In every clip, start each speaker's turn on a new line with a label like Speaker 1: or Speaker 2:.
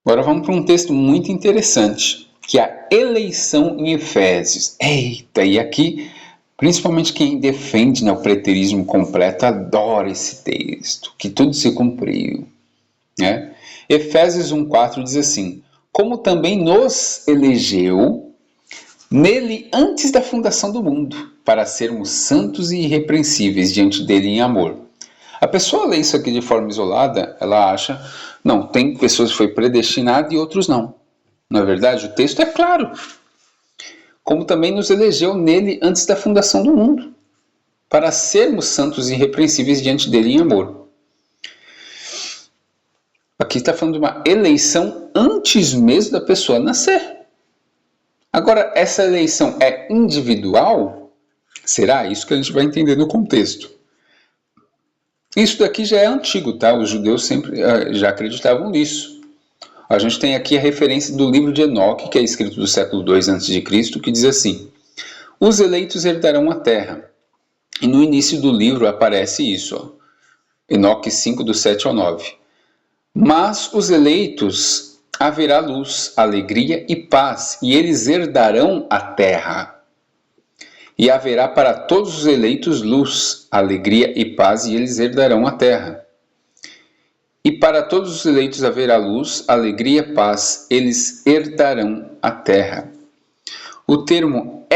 Speaker 1: Agora vamos para um texto muito interessante, que é a eleição em Efésios. Eita, e aqui, principalmente quem defende, né, o preterismo completo, adora esse texto, que tudo se cumpriu. Né? Efésios 1,4 diz assim: como também nos elegeu nele antes da fundação do mundo, para sermos santos e irrepreensíveis diante dele em amor. A pessoa lê isso aqui de forma isolada, ela acha, não, tem pessoas que foi predestinado e outros não. Na verdade, o texto é claro. Como também nos elegeu nele antes da fundação do mundo, para sermos santos e irrepreensíveis diante dele em amor. Aqui está falando de uma eleição antes mesmo da pessoa nascer. Agora, essa eleição é individual? Será? Isso que a gente vai entender no contexto. Isso daqui já é antigo, tá? Os judeus sempre já acreditavam nisso. A gente tem aqui a referência do livro de Enoque, que é escrito do século II a.C., que diz assim: os eleitos herdarão a terra. E no início do livro aparece isso, ó. Enoque 5, do 7 ao 9. Mas os eleitos haverá luz, alegria e paz, e eles herdarão a terra. E haverá para todos os eleitos luz, alegria e paz, e eles herdarão a terra. E para todos os eleitos haverá luz, alegria, paz, eles herdarão a terra. O termo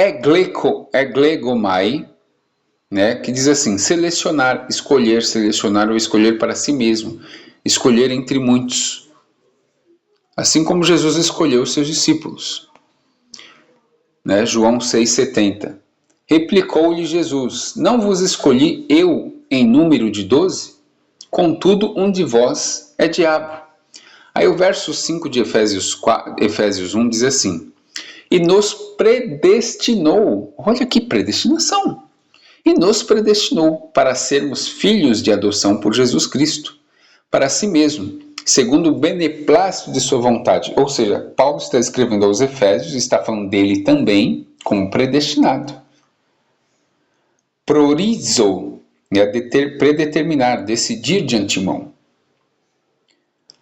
Speaker 1: eglegomai, né, que diz assim, selecionar ou escolher para si mesmo, escolher entre muitos. Assim como Jesus escolheu os seus discípulos. Né, João 6,70. Replicou-lhe Jesus, não vos escolhi eu em número de 12? Contudo, um de vós é diabo. Aí o verso 5 de Efésios 1 diz assim: e nos predestinou, olha que predestinação, e nos predestinou para sermos filhos de adoção por Jesus Cristo, para si mesmo, segundo o beneplácito de sua vontade. Ou seja, Paulo está escrevendo aos Efésios, está falando dele também como predestinado. Prorizou, né, predeterminar, decidir de antemão.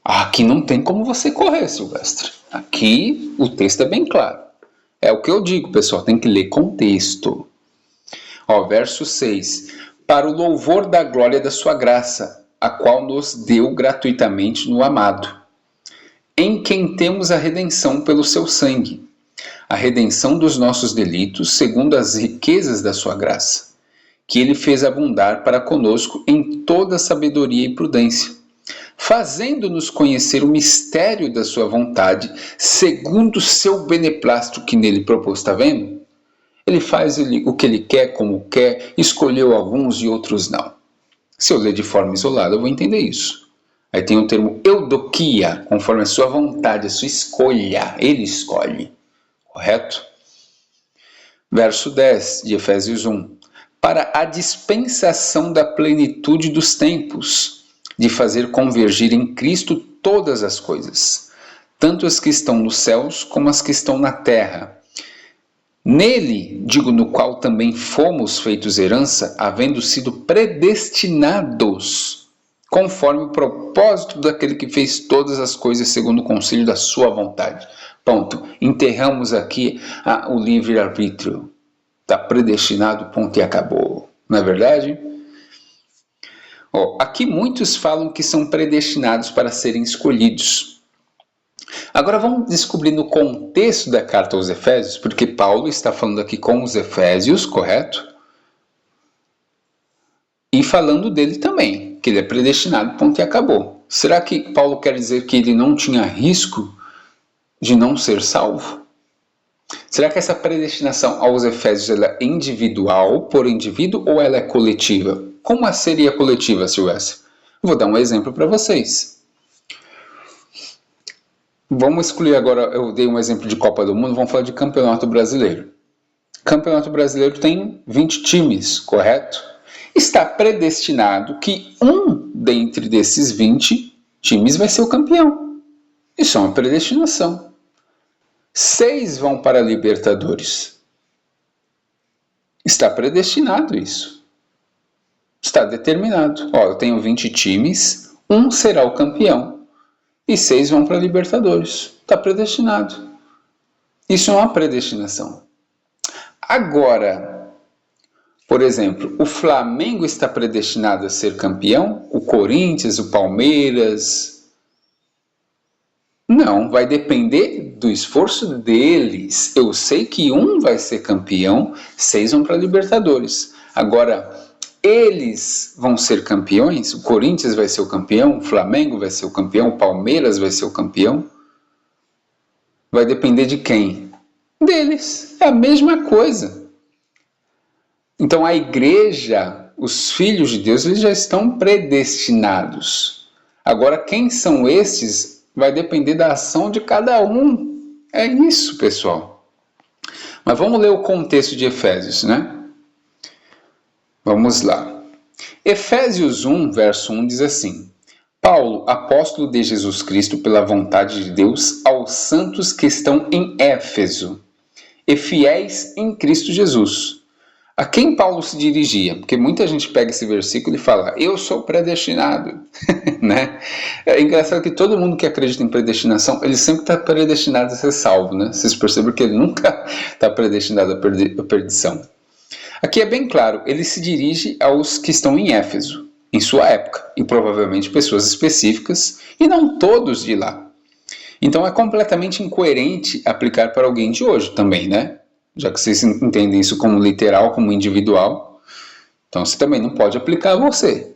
Speaker 1: Aqui não tem como você correr, Silvestre. Aqui o texto é bem claro. É o que eu digo, pessoal, tem que ler contexto. Ó, verso 6. Para o louvor da glória da sua graça, a qual nos deu gratuitamente no amado, em quem temos a redenção pelo seu sangue, a redenção dos nossos delitos, segundo as riquezas da sua graça, que ele fez abundar para conosco em toda sabedoria e prudência, fazendo-nos conhecer o mistério da sua vontade, segundo o seu beneplácito que nele propôs. Está vendo? Ele faz o que ele quer, como quer, escolheu alguns e outros não. Se eu ler de forma isolada, eu vou entender isso. Aí tem o termo eudokia, conforme a sua vontade, a sua escolha. Ele escolhe. Correto? Verso 10 de Efésios 1. Para a dispensação da plenitude dos tempos, de fazer convergir em Cristo todas as coisas, tanto as que estão nos céus como as que estão na terra. Nele, digo, no qual também fomos feitos herança, havendo sido predestinados, conforme o propósito daquele que fez todas as coisas segundo o conselho da sua vontade. Ponto. Enterramos aqui o livre-arbítrio. Está predestinado, ponto e acabou. Não é verdade? Aqui muitos falam que são predestinados para serem escolhidos. Agora vamos descobrir no contexto da carta aos Efésios, porque Paulo está falando aqui com os Efésios, correto? E falando dele também, que ele é predestinado, ponto e acabou. Será que Paulo quer dizer que ele não tinha risco de não ser salvo? Será que essa predestinação aos Efésios ela é individual, por indivíduo, ou ela é coletiva? Como seria coletiva, Silvestre? Vou dar um exemplo para vocês. Vamos excluir agora, eu dei um exemplo de Copa do Mundo, vamos falar de Campeonato Brasileiro. Campeonato Brasileiro tem 20 times, correto? Está predestinado que um dentre desses 20 times vai ser o campeão. Isso é uma predestinação. 6 vão para a Libertadores. Está predestinado isso. Está determinado. Eu tenho 20 times, um será o campeão. e 6 vão para a Libertadores. Está predestinado. Isso é uma predestinação. Agora, por exemplo, o Flamengo está predestinado a ser campeão? O Corinthians, o Palmeiras? Não, vai depender do esforço deles. Eu sei que um vai ser campeão, 6 vão para a Libertadores. Agora, eles vão ser campeões? O Corinthians vai ser o campeão? O Flamengo vai ser o campeão? O Palmeiras vai ser o campeão? Vai depender de quem? Deles. É a mesma coisa. Então a igreja, os filhos de Deus, eles já estão predestinados. Agora, quem são estes vai depender da ação de cada um. É isso, pessoal. Mas vamos ler o contexto de Efésios, né? Vamos lá. Efésios 1, verso 1 diz assim: Paulo, apóstolo de Jesus Cristo pela vontade de Deus, aos santos que estão em Éfeso e fiéis em Cristo Jesus. A quem Paulo se dirigia? Porque muita gente pega esse versículo e fala, eu sou predestinado. Né? É engraçado que todo mundo que acredita em predestinação, ele sempre está predestinado a ser salvo. Né? Vocês percebem que ele nunca está predestinado à perdição. Aqui é bem claro, ele se dirige aos que estão em Éfeso, em sua época, e provavelmente pessoas específicas, e não todos de lá. Então é completamente incoerente aplicar para alguém de hoje também, né? Já que vocês entendem isso como literal, como individual, então você também não pode aplicar a você.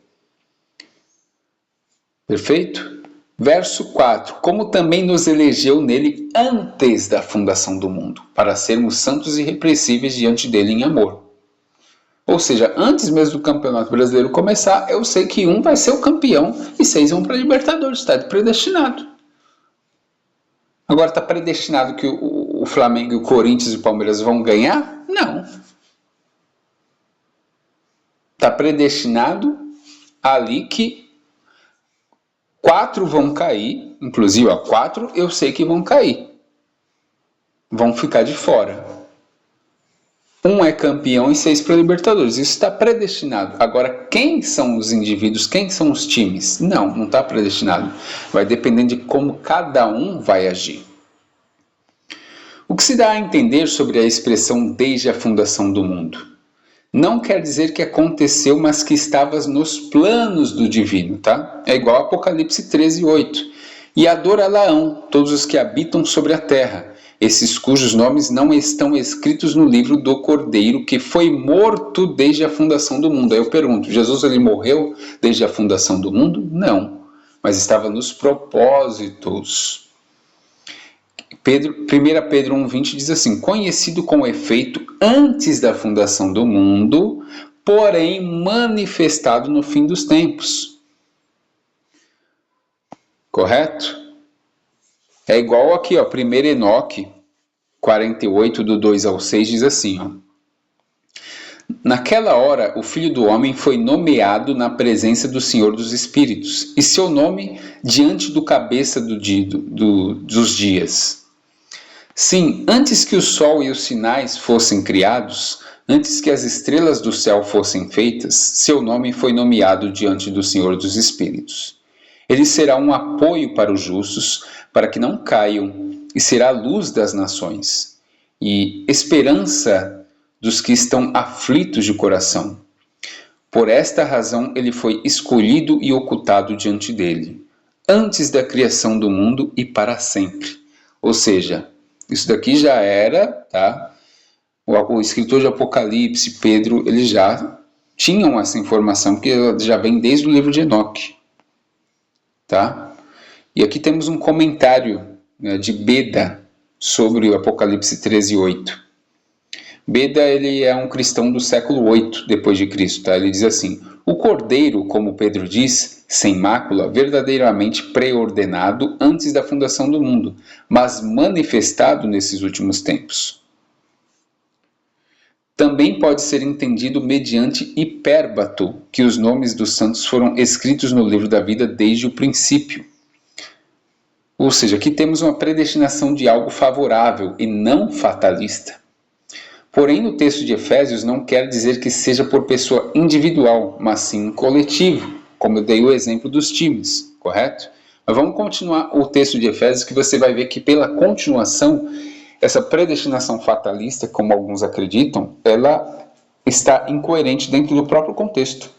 Speaker 1: Perfeito? Verso 4. Como também nos elegeu nele antes da fundação do mundo, para sermos santos e irrepreensíveis diante dele em amor. Ou seja, antes mesmo do Campeonato Brasileiro começar, eu sei que um vai ser o campeão e 6 vão para a Libertadores, está predestinado. Agora está predestinado que o Flamengo, o Corinthians e o Palmeiras vão ganhar? Não. Está predestinado ali que 4 vão cair, inclusive 4 eu sei que vão cair. Vão ficar de fora. Um é campeão e 6 para a Libertadores. Isso está predestinado. Agora, quem são os indivíduos? Quem são os times? Não está predestinado. Vai depender de como cada um vai agir. O que se dá a entender sobre a expressão desde a fundação do mundo? Não quer dizer que aconteceu, mas que estava nos planos do divino, tá? É igual a Apocalipse 13:8. E adorá-la-ão todos os que habitam sobre a terra, esses cujos nomes não estão escritos no livro do Cordeiro, que foi morto desde a fundação do mundo. Aí eu pergunto, Jesus ele morreu desde a fundação do mundo? Não, mas estava nos propósitos. 1 Pedro 1,20 diz assim, conhecido com efeito antes da fundação do mundo, porém manifestado no fim dos tempos. Correto? É igual aqui, ó, 1 Enoque 48, do 2 ao 6, diz assim, ó. Naquela hora, o Filho do Homem foi nomeado na presença do Senhor dos Espíritos, e seu nome diante do cabeça dos dias. Sim, antes que o sol e os sinais fossem criados, antes que as estrelas do céu fossem feitas, seu nome foi nomeado diante do Senhor dos Espíritos. Ele será um apoio para os justos, para que não caiam, e será a luz das nações, e esperança dos que estão aflitos de coração. Por esta razão ele foi escolhido e ocultado diante dele, antes da criação do mundo e para sempre. Ou seja, isso daqui já era, tá? O escritor de Apocalipse, Pedro, eles já tinham essa informação, porque já vem desde o livro de Enoque. Tá? E aqui temos um comentário, né, de Beda sobre o Apocalipse 13:8. Beda ele é um cristão do século 8 depois de Cristo. Tá? Ele diz assim, o Cordeiro, como Pedro diz, sem mácula, verdadeiramente preordenado antes da fundação do mundo, mas manifestado nesses últimos tempos. Também pode ser entendido mediante hipérbato, que os nomes dos santos foram escritos no livro da vida desde o princípio. Ou seja, aqui temos uma predestinação de algo favorável e não fatalista. Porém, no texto de Efésios não quer dizer que seja por pessoa individual, mas sim coletivo, como eu dei o exemplo dos times, correto? Mas vamos continuar o texto de Efésios, que você vai ver que pela continuação, essa predestinação fatalista, como alguns acreditam, ela está incoerente dentro do próprio contexto.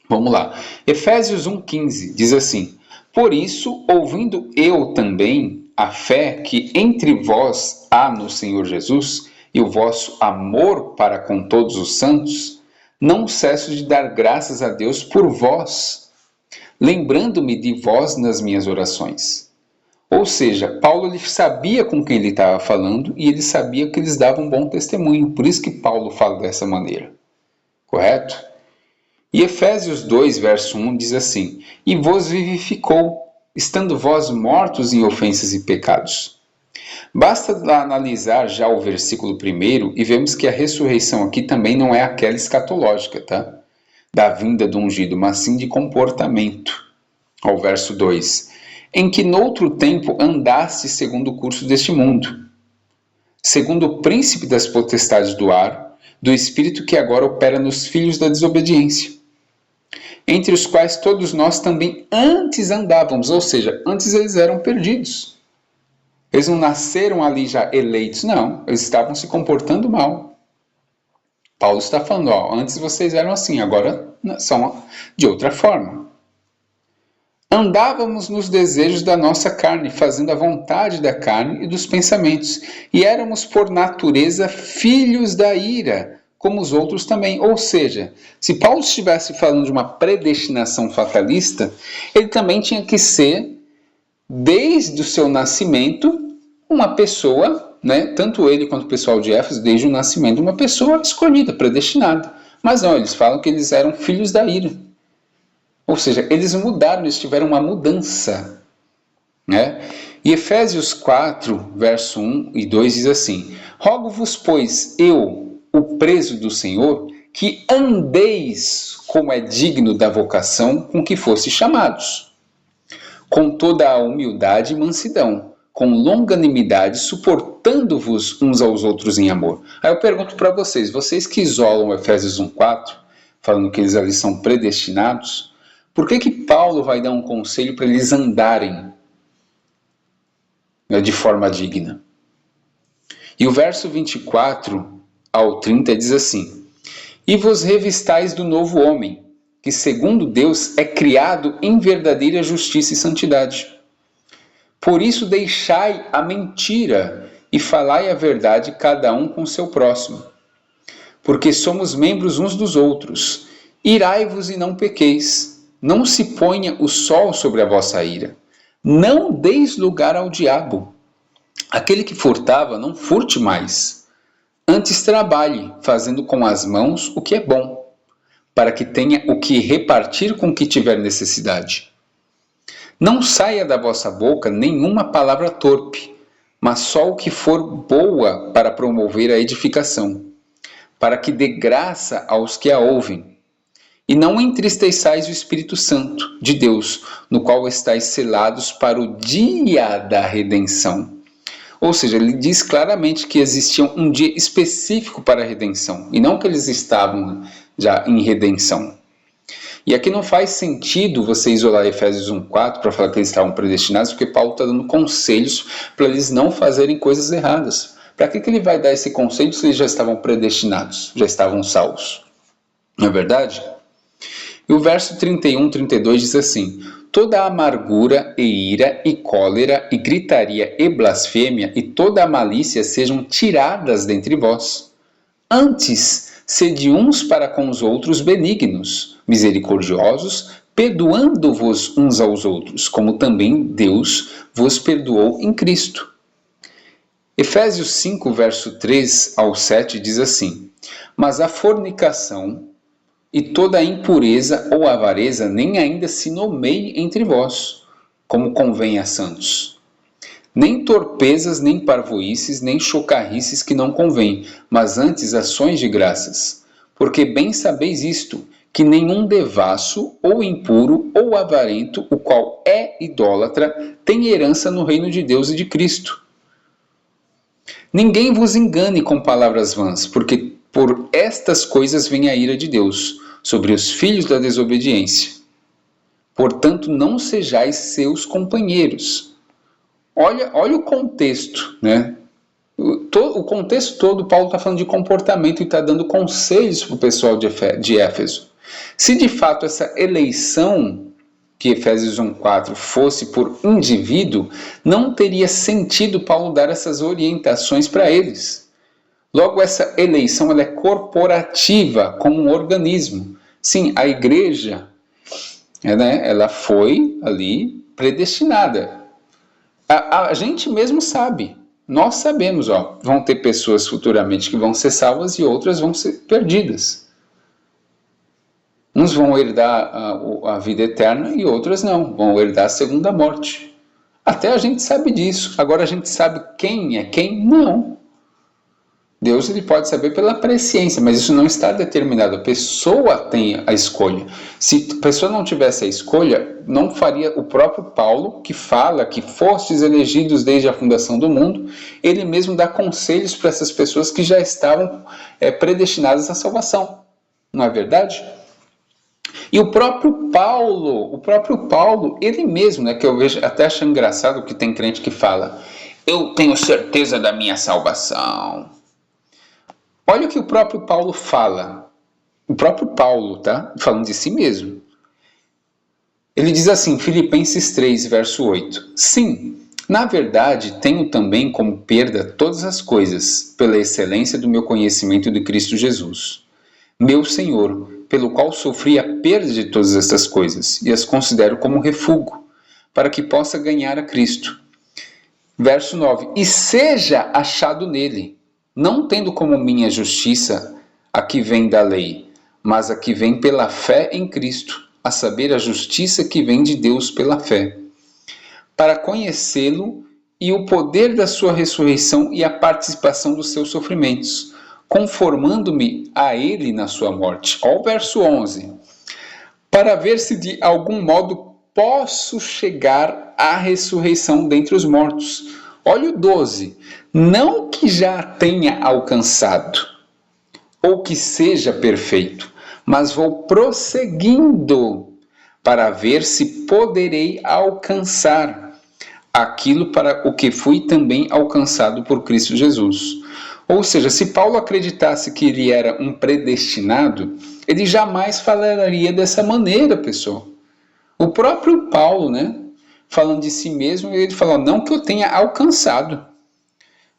Speaker 1: Vamos lá. Efésios 1,15 diz assim: por isso, ouvindo eu também a fé que entre vós há no Senhor Jesus e o vosso amor para com todos os santos, não cesso de dar graças a Deus por vós, lembrando-me de vós nas minhas orações. Ou seja, Paulo ele sabia com quem ele estava falando e ele sabia que eles davam um bom testemunho. Por isso que Paulo fala dessa maneira. Correto? E Efésios 2, verso 1 diz assim: e vos vivificou, estando vós mortos em ofensas e pecados. Basta analisar já o versículo 1 e vemos que a ressurreição aqui também não é aquela escatológica, tá? Da vinda do ungido, mas sim de comportamento. Ao verso 2: em que noutro tempo andaste segundo o curso deste mundo, segundo o príncipe das potestades do ar, do espírito que agora opera nos filhos da desobediência, entre os quais todos nós também antes andávamos, ou seja, antes eles eram perdidos. Eles não nasceram ali já eleitos, não. Eles estavam se comportando mal. Paulo está falando, antes vocês eram assim, agora são de outra forma. Andávamos nos desejos da nossa carne, fazendo a vontade da carne e dos pensamentos. E éramos por natureza filhos da ira, como os outros também. Ou seja, se Paulo estivesse falando de uma predestinação fatalista, ele também tinha que ser, desde o seu nascimento, uma pessoa, né, tanto ele quanto o pessoal de Éfeso, desde o nascimento, uma pessoa escolhida, predestinada. Mas não, eles falam que eles eram filhos da ira. Ou seja, eles mudaram, eles tiveram uma mudança. Né? E Efésios 4, verso 1 e 2 diz assim: rogo-vos, pois, eu, o preso do Senhor, que andeis como é digno da vocação com que fosse chamados, com toda a humildade e mansidão, com longanimidade, suportando-vos uns aos outros em amor. Aí eu pergunto para vocês, vocês que isolam Efésios 1,4, falando que eles ali são predestinados, por que Paulo vai dar um conselho para eles andarem, né, de forma digna? E o verso 24 ao 30 diz assim: e vos revistais do novo homem, que segundo Deus é criado em verdadeira justiça e santidade. Por isso deixai a mentira e falai a verdade cada um com seu próximo, porque somos membros uns dos outros. Irai-vos e não pequeis, não se ponha o sol sobre a vossa ira, não deis lugar ao diabo. Aquele que furtava, não furte mais, antes trabalhe, fazendo com as mãos o que é bom, para que tenha o que repartir com o que tiver necessidade. Não saia da vossa boca nenhuma palavra torpe, mas só o que for boa para promover a edificação, para que dê graça aos que a ouvem. E não entristeçais o Espírito Santo de Deus, no qual estáis selados para o dia da redenção. Ou seja, ele diz claramente que existia um dia específico para a redenção, e não que eles estavam já em redenção. E aqui não faz sentido você isolar Efésios 1,4 para falar que eles estavam predestinados, porque Paulo está dando conselhos para eles não fazerem coisas erradas. Para que ele vai dar esse conselho se eles já estavam predestinados, já estavam salvos? Não é verdade? E o verso 31, 32 diz assim: toda amargura e ira e cólera e gritaria e blasfêmia e toda a malícia sejam tiradas dentre vós. Antes, sede uns para com os outros benignos, misericordiosos, perdoando-vos uns aos outros, como também Deus vos perdoou em Cristo. Efésios 5, verso 3 ao 7 diz assim: mas a fornicação e toda a impureza ou avareza nem ainda se nomeie entre vós, como convém a santos. Nem torpezas, nem parvoíces, nem chocarrices que não convém, mas antes ações de graças. Porque bem sabeis isto, que nenhum devasso, ou impuro, ou avarento, o qual é idólatra, tem herança no reino de Deus e de Cristo. Ninguém vos engane com palavras vãs, porque por estas coisas vem a ira de Deus sobre os filhos da desobediência, Portanto, não sejais seus companheiros. Olha o contexto, né? O contexto todo, Paulo está falando de comportamento e está dando conselhos para o pessoal de Éfeso. Se de fato essa eleição que Efésios 1:4 fosse por indivíduo, não teria sentido Paulo dar essas orientações para eles. Logo, essa eleição ela é corporativa, como um organismo. Sim, a igreja, né, ela foi ali predestinada. A gente mesmo sabe. Nós sabemos, vão ter pessoas futuramente que vão ser salvas e outras vão ser perdidas. Uns vão herdar a vida eterna e outras não, vão herdar a segunda morte. Até a gente sabe disso. Agora a gente sabe quem é quem? Não. Deus ele pode saber pela presciência, mas isso não está determinado. A pessoa tem a escolha. Se a pessoa não tivesse a escolha, não faria o próprio Paulo, que fala que fostes elegidos desde a fundação do mundo, ele mesmo dá conselhos para essas pessoas que já estavam predestinadas à salvação. Não é verdade? E o próprio Paulo, ele mesmo, né, que eu vejo até achando engraçado que tem crente que fala, eu tenho certeza da minha salvação. Olha o que o próprio Paulo fala. O próprio Paulo, tá? Falando de si mesmo. Ele diz assim, Filipenses 3, verso 8. Sim, na verdade, tenho também como perda todas as coisas, pela excelência do meu conhecimento de Cristo Jesus, meu Senhor, pelo qual sofri a perda de todas estas coisas, e as considero como refúgio, para que possa ganhar a Cristo. Verso 9. E seja achado nele, não tendo como minha justiça a que vem da lei, mas a que vem pela fé em Cristo, a saber, a justiça que vem de Deus pela fé, para conhecê-lo e o poder da sua ressurreição e a participação dos seus sofrimentos, conformando-me a ele na sua morte. Olha o verso 11. Para ver se de algum modo posso chegar à ressurreição dentre os mortos. Olha o 12. Não que já tenha alcançado, ou que seja perfeito, mas vou prosseguindo para ver se poderei alcançar aquilo para o que fui também alcançado por Cristo Jesus. Ou seja, se Paulo acreditasse que ele era um predestinado, ele jamais falaria dessa maneira, pessoal. O próprio Paulo, né, falando de si mesmo, ele fala, não que eu tenha alcançado,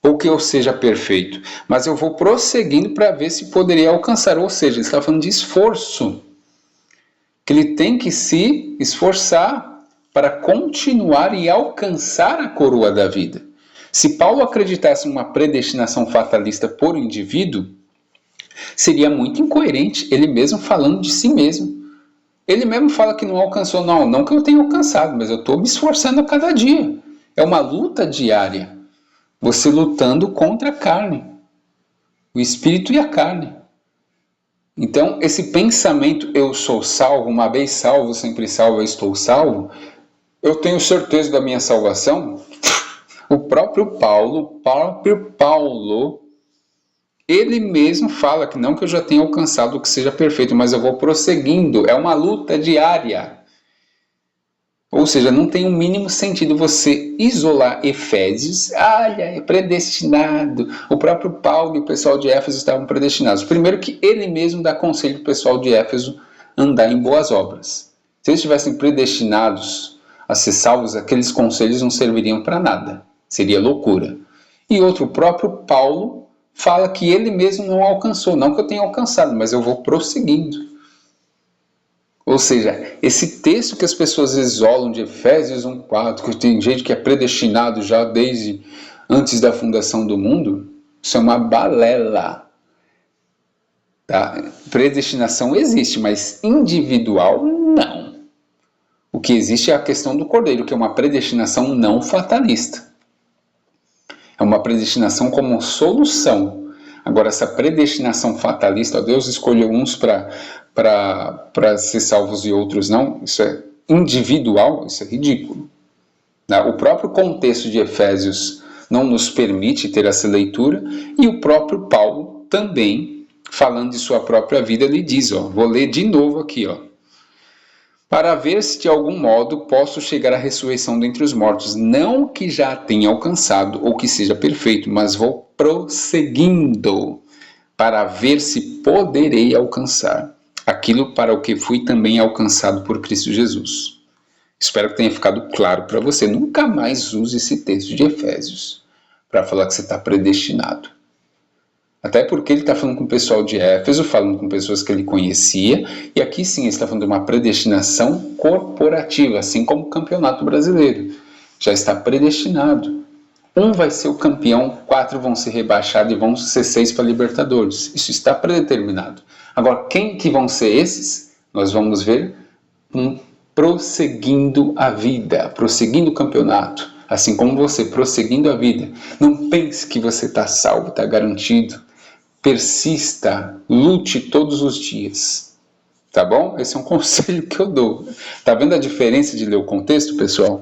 Speaker 1: ou que eu seja perfeito, mas eu vou prosseguindo para ver se poderia alcançar. Ou seja, ele está falando de esforço, que ele tem que se esforçar para continuar e alcançar a coroa da vida. Se Paulo acreditasse em uma predestinação fatalista por indivíduo, seria muito incoerente, ele mesmo falando de si mesmo. Ele mesmo fala que não alcançou, não que eu tenha alcançado, mas eu estou me esforçando a cada dia. É uma luta diária. Você lutando contra a carne, o espírito e a carne. Então, esse pensamento, eu sou salvo, uma vez salvo, sempre salvo, eu estou salvo, eu tenho certeza da minha salvação. O próprio Paulo, ele mesmo fala que não que eu já tenha alcançado o que seja perfeito, mas eu vou prosseguindo, é uma luta diária. Ou seja, não tem o mínimo sentido você isolar Efésios, é predestinado. O próprio Paulo e o pessoal de Éfeso estavam predestinados. Primeiro que ele mesmo dá conselho para o pessoal de Éfeso andar em boas obras. Se eles estivessem predestinados a ser salvos, aqueles conselhos não serviriam para nada. Seria loucura. E outro, o próprio Paulo fala que ele mesmo não alcançou. Não que eu tenha alcançado, mas eu vou prosseguindo. Ou seja, esse texto que as pessoas isolam de Efésios 1:4, que tem gente que é predestinado já desde antes da fundação do mundo, isso é uma balela. Tá? Predestinação existe, mas individual não. O que existe é a questão do Cordeiro, que é uma predestinação não fatalista. É uma predestinação como solução. Agora, essa predestinação fatalista, Deus escolheu uns para ser salvos e outros não, isso é individual, isso é ridículo. O próprio contexto de Efésios não nos permite ter essa leitura, e o próprio Paulo também, falando de sua própria vida, ele diz, vou ler de novo aqui, para ver se de algum modo posso chegar à ressurreição dentre os mortos. Não que já tenha alcançado ou que seja perfeito, mas vou prosseguindo para ver se poderei alcançar aquilo para o que fui também alcançado por Cristo Jesus. Espero que tenha ficado claro para você. Nunca mais use esse texto de Efésios para falar que você está predestinado. Até porque ele está falando com o pessoal de Éfeso, falando com pessoas que ele conhecia, e aqui sim ele está falando de uma predestinação corporativa, assim como o Campeonato Brasileiro. Já está predestinado. Um vai ser o campeão, 4 vão ser rebaixados e vão ser 6 para Libertadores. Isso está predeterminado. Agora, quem que vão ser esses? Nós vamos ver prosseguindo a vida, prosseguindo o campeonato. Assim como você, prosseguindo a vida. Não pense que você está salvo, está garantido. Persista, lute todos os dias. Tá bom? Esse é um conselho que eu dou. Tá vendo a diferença de ler o contexto, pessoal?